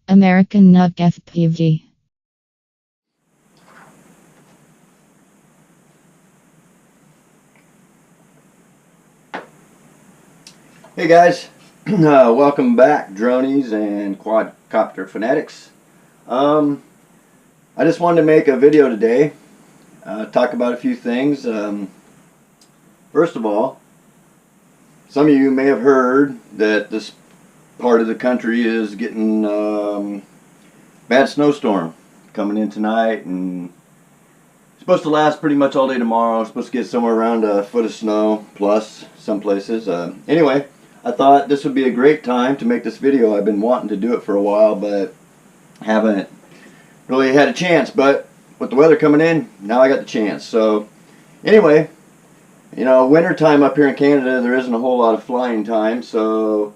American Nuck FPV. Hey guys, welcome back, dronies and quadcopter fanatics. I just wanted to make a video today, talk about a few things. First of all, some of you may have heard that this part of the country is getting bad snowstorm coming in tonight, and it's supposed to last pretty much all day tomorrow. It's supposed to get somewhere around a foot of snow plus some places. Anyway, I thought this would be a great time to make this video. I've been wanting to do it for a while, but haven't really had a chance. But with the weather coming in, now I got the chance. So anyway, you know, winter time up here in Canada, there isn't a whole lot of flying time. So,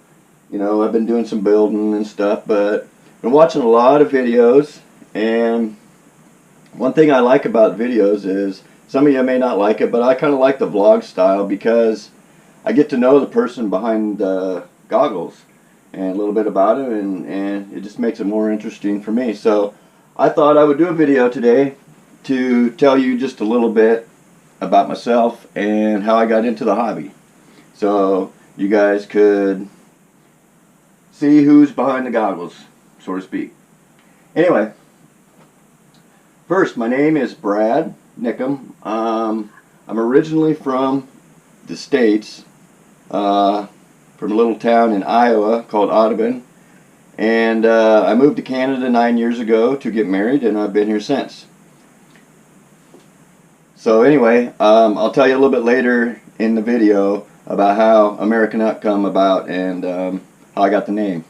you know, I've been doing some building and stuff, but been watching a lot of videos. And one thing I like about videos is, some of you may not like it, but I kind of like the vlog style because I get to know the person behind the goggles and a little bit about it, and it just makes it more interesting for me. So I thought I would do a video today to tell you just a little bit about myself and how I got into the hobby, so you guys could see who's behind the goggles, so to speak. Anyway, first, my name is Brad Nickum. I'm originally from the States, from a little town in Iowa called Audubon, and I moved to Canada 9 years ago to get married, and I've been here since. So anyway, I'll tell you a little bit later in the video about how American Nuck come about and how I got the name.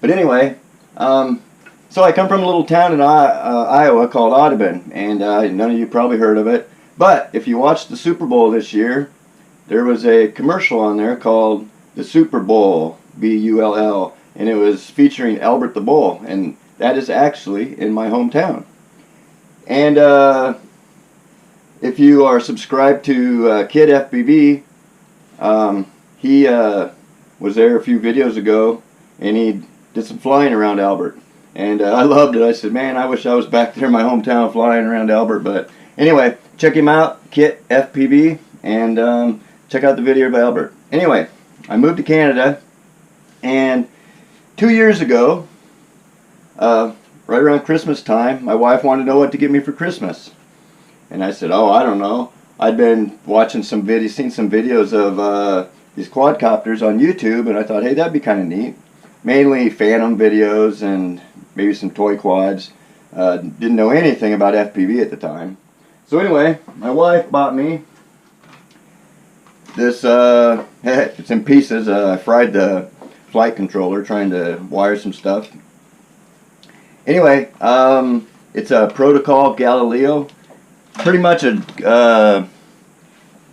But anyway, so I come from a little town in Iowa called Audubon, and none of you probably heard of it. But if you watched the Super Bowl this year, there was a commercial on there called the Super Bowl, B-U-L-L, and it was featuring Albert the Bull, and that is actually in my hometown. And if you are subscribed to Kid FPV, he was there a few videos ago, and he did some flying around Albert. And I loved it. I said, man, I wish I was back there in my hometown flying around Albert. But anyway, check him out, Kit FPV, and check out the video of Albert. Anyway, I moved to Canada, and 2 years ago, right around Christmas time, my wife wanted to know what to get me for Christmas. And I said, oh, I don't know. I'd been watching some videos, seen some videos of these quadcopters on YouTube, and I thought, hey, that'd be kind of neat. Mainly Phantom videos and maybe some toy quads. Didn't know anything about FPV at the time. So anyway, my wife bought me this, it's in pieces. I fried the flight controller trying to wire some stuff. Anyway, it's a Protocol Galileo. Pretty much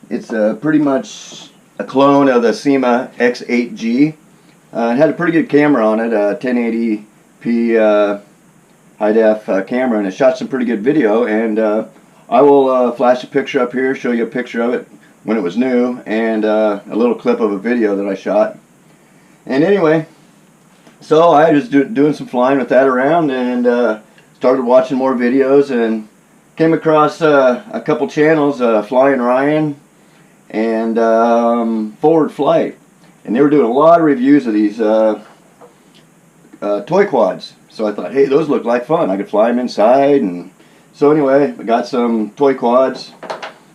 it's pretty much a clone of the Syma X8G. It had a pretty good camera on it, a 1080p high def camera, and it shot some pretty good video. And I will flash a picture up here, show you a picture of it when it was new, and a little clip of a video that I shot. And anyway, so I was doing some flying with that around, and started watching more videos, and came across a couple channels, Flying Ryan and Forward Flight. And they were doing a lot of reviews of these toy quads. So I thought, hey, those look like fun. I could fly them inside. And so anyway, I got some toy quads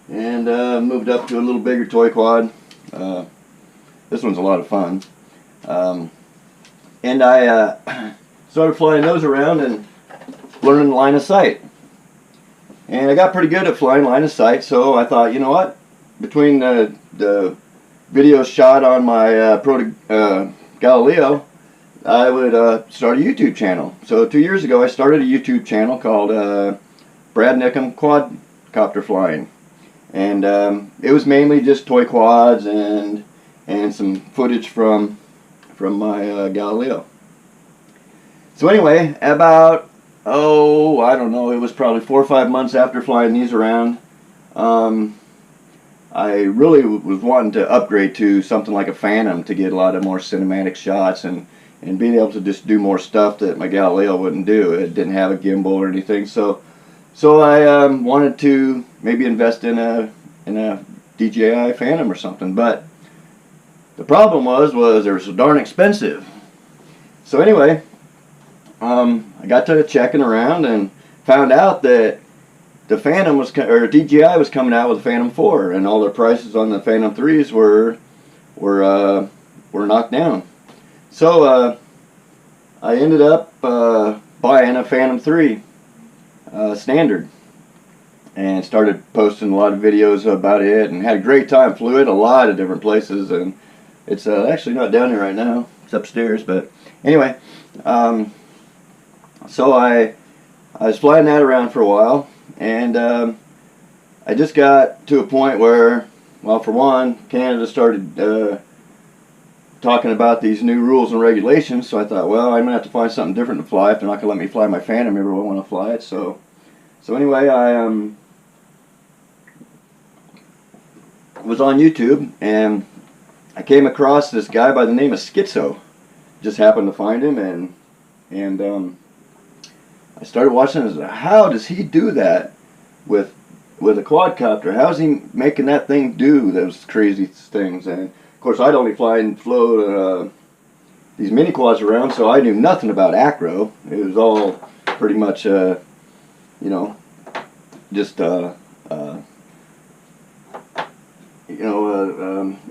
and moved up to a little bigger toy quad. This one's a lot of fun. And I started flying those around and learning line of sight. And I got pretty good at flying line of sight, so I thought, you know what? Between the videos shot on my Galileo, I would start a YouTube channel. So 2 years ago, I started a YouTube channel called Brad Nickum Quadcopter Flying, and it was mainly just toy quads and some footage from my Galileo. So anyway, about I don't know, it was probably 4 or 5 months after flying these around, I really was wanting to upgrade to something like a Phantom to get a lot of more cinematic shots and and being able to just do more stuff that my Galileo wouldn't do. It didn't have a gimbal or anything, so I wanted to maybe invest in a DJI Phantom or something. But the problem was they were so darn expensive. So anyway, I got to checking around and found out that the Phantom or DJI was coming out with a Phantom 4, and all their prices on the Phantom 3s were knocked down. So I ended up buying a Phantom 3 standard, and started posting a lot of videos about it, and had a great time. Flew it a lot of different places, and it's actually not down here right now. It's upstairs, but anyway, so I was flying that around for a while, and I just got to a point where, well, for one, Canada started talking about these new rules and regulations, so I thought, well, I'm going to have to find something different to fly if they're not going to let me fly my Phantom. Everyone want to fly it, so anyway, I was on YouTube, and I came across this guy by the name of Schizo. Just happened to find him, and I started watching this. How does he do that with a quadcopter? How's he making that thing do those crazy things? And of course, I'd only flown these mini quads around, so I knew nothing about acro. It was all pretty much, you know, just it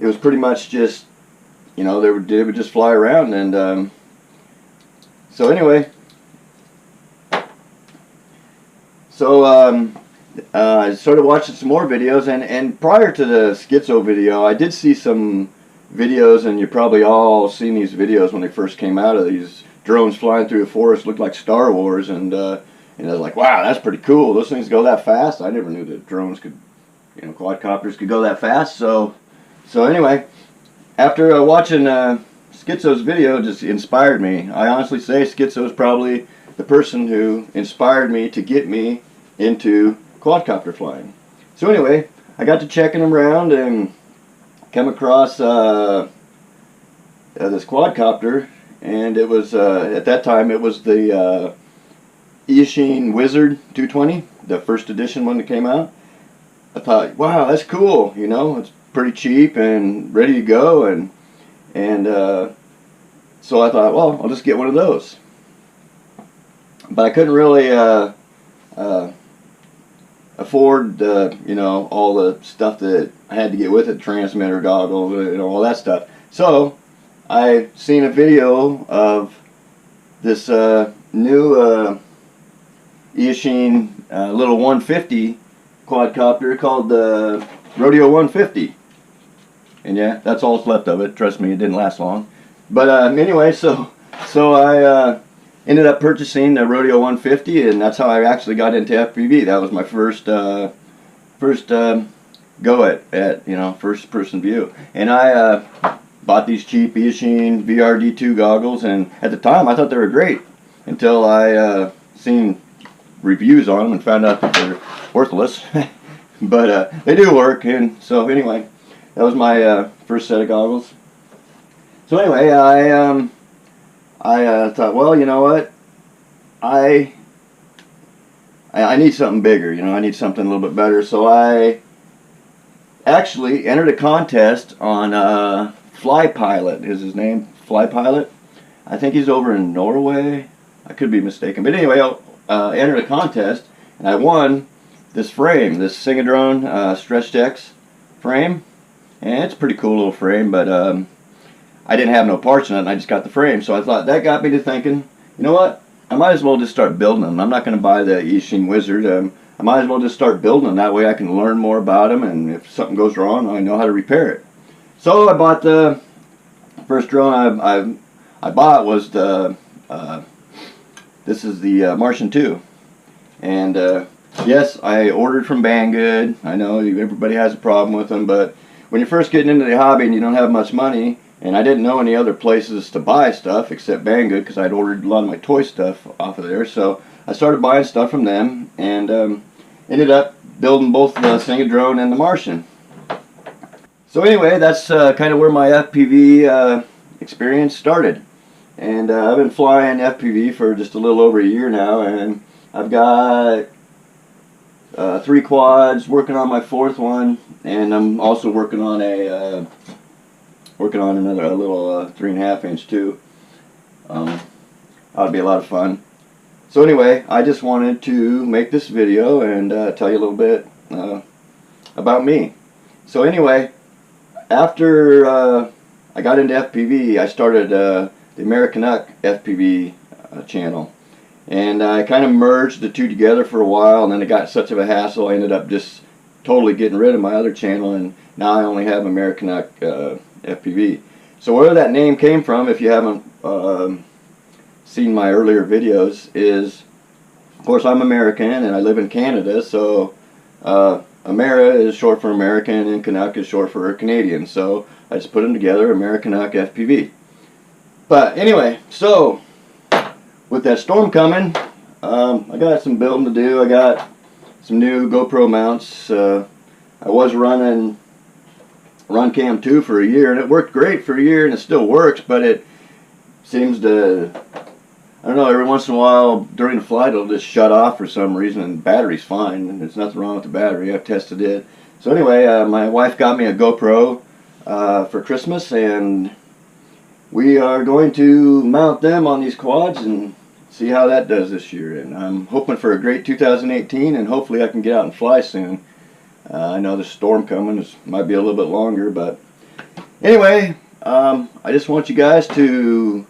was pretty much just, you know, they would just fly around, and so anyway, so I started watching some more videos, and prior to the Schizo video, I did see some videos, and you probably all seen these videos when they first came out, of these drones flying through the forest, looked like Star Wars, and I was like, wow, that's pretty cool. Those things go that fast. I never knew that drones could, you know, quadcopters could go that fast. So anyway, after watching Schizo's video, just inspired me. I honestly say Schizo is probably the person who inspired me to get me into quadcopter flying. So anyway, I got to checking them around and came across this quadcopter, and it was at that time it was the Eachine Wizard 220, the first edition one that came out. I thought, wow, that's cool. You know, it's pretty cheap and ready to go, and so I thought, well, I'll just get one of those. But I couldn't really afford you know, all the stuff that I had to get with it, transmitter, goggles, you know, all that stuff. So I seen a video of this new Eachine little 150 quadcopter called the Rodeo 150, and yeah, that's all that's left of it. Trust me, it didn't last long. But anyway, so I ended up purchasing the Rodeo 150, and that's how I actually got into FPV. That was my first go at you know, first person view. And I bought these cheap Eachine VRD2 goggles, and at the time I thought they were great until I seen reviews on them and found out that they're worthless. But they do work, and so anyway, that was my first set of goggles. So anyway, I thought, well, you know what, I need something bigger, you know, I need something a little bit better. So I actually entered a contest on Flypilot, is his name, Flypilot. I think he's over in Norway. I could be mistaken. But anyway, I entered a contest, and I won this frame, this Singadrone StretchDex frame. And it's a pretty cool little frame, but I didn't have no parts in it, and I just got the frame. So I thought, that got me to thinking, you know what, I might as well just start building them. I'm not going to buy the Eachine Wizard. I might as well just start building them. That way I can learn more about them, and if something goes wrong, I know how to repair it. So I bought the first drone I bought was the this is the Martian 2, and yes, I ordered from Banggood. I know everybody has a problem with them, but when you're first getting into the hobby and you don't have much money, and I didn't know any other places to buy stuff except Banggood, because I'd ordered a lot of my toy stuff off of there, so I started buying stuff from them, and ended up building both the Singadrone and the Martian. So anyway, that's kind of where my FPV experience started. And I've been flying FPV for just a little over a year now, and I've got 3 quads, working on my 4th one, and I'm also working on a another little 3.5 inch too. That'll be a lot of fun. So anyway, I just wanted to make this video and tell you a little bit about me. So anyway, after I got into FPV, I started the American Huck FPV channel. And I kind of merged the two together for a while, and then it got such of a hassle, I ended up just totally getting rid of my other channel, and now I only have American Huck FPV. So where that name came from, if you haven't seen my earlier videos, is, of course, I'm American and I live in Canada, so Amera is short for American and Canuck is short for Canadian, so I just put them together, American Huck FPV. But anyway, so with that storm coming, I got some building to do. I got some new GoPro mounts. I was running RunCam 2 for a year, and it worked great for a year, and it still works, but it seems to, I don't know, every once in a while during the flight it'll just shut off for some reason, and the battery's fine, and there's nothing wrong with the battery. I've tested it. So anyway, my wife got me a GoPro for Christmas, and we are going to mount them on these quads and see how that does this year. And I'm hoping for a great 2018, and hopefully I can get out and fly soon. I know the storm coming, this might be a little bit longer, but anyway, I just want you guys to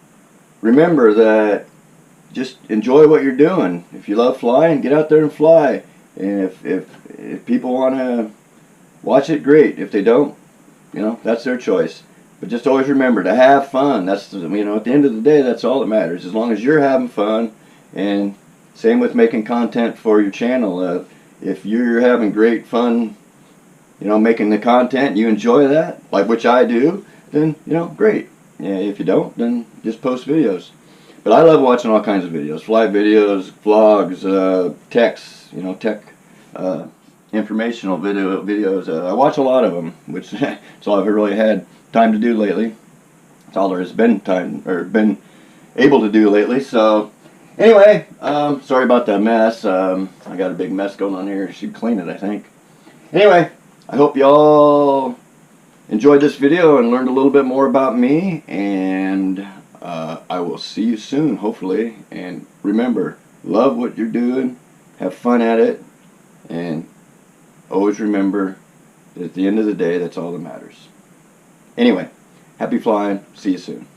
remember that just enjoy what you're doing. If you love flying, get out there and fly. And if people want to watch it, great. If they don't, you know, that's their choice. But just always remember to have fun. That's, you know, at the end of the day, that's all that matters. As long as you're having fun, and same with making content for your channel. If you're having great fun, you know, making the content, you enjoy that, like which I do, then, you know, great. Yeah, if you don't, then just post videos. But I love watching all kinds of videos, flight videos, vlogs, techs, you know, tech, informational videos. I watch a lot of them, which is all I've really had time to do lately. It's all there has been time, or been able to do lately. So anyway, sorry about that mess. I got a big mess going on here. I should clean it, I think. Anyway, I hope y'all enjoyed this video and learned a little bit more about me, and I will see you soon, hopefully. And remember, love what you're doing, have fun at it, and always remember that at the end of the day, that's all that matters. Anyway, happy flying. See you soon.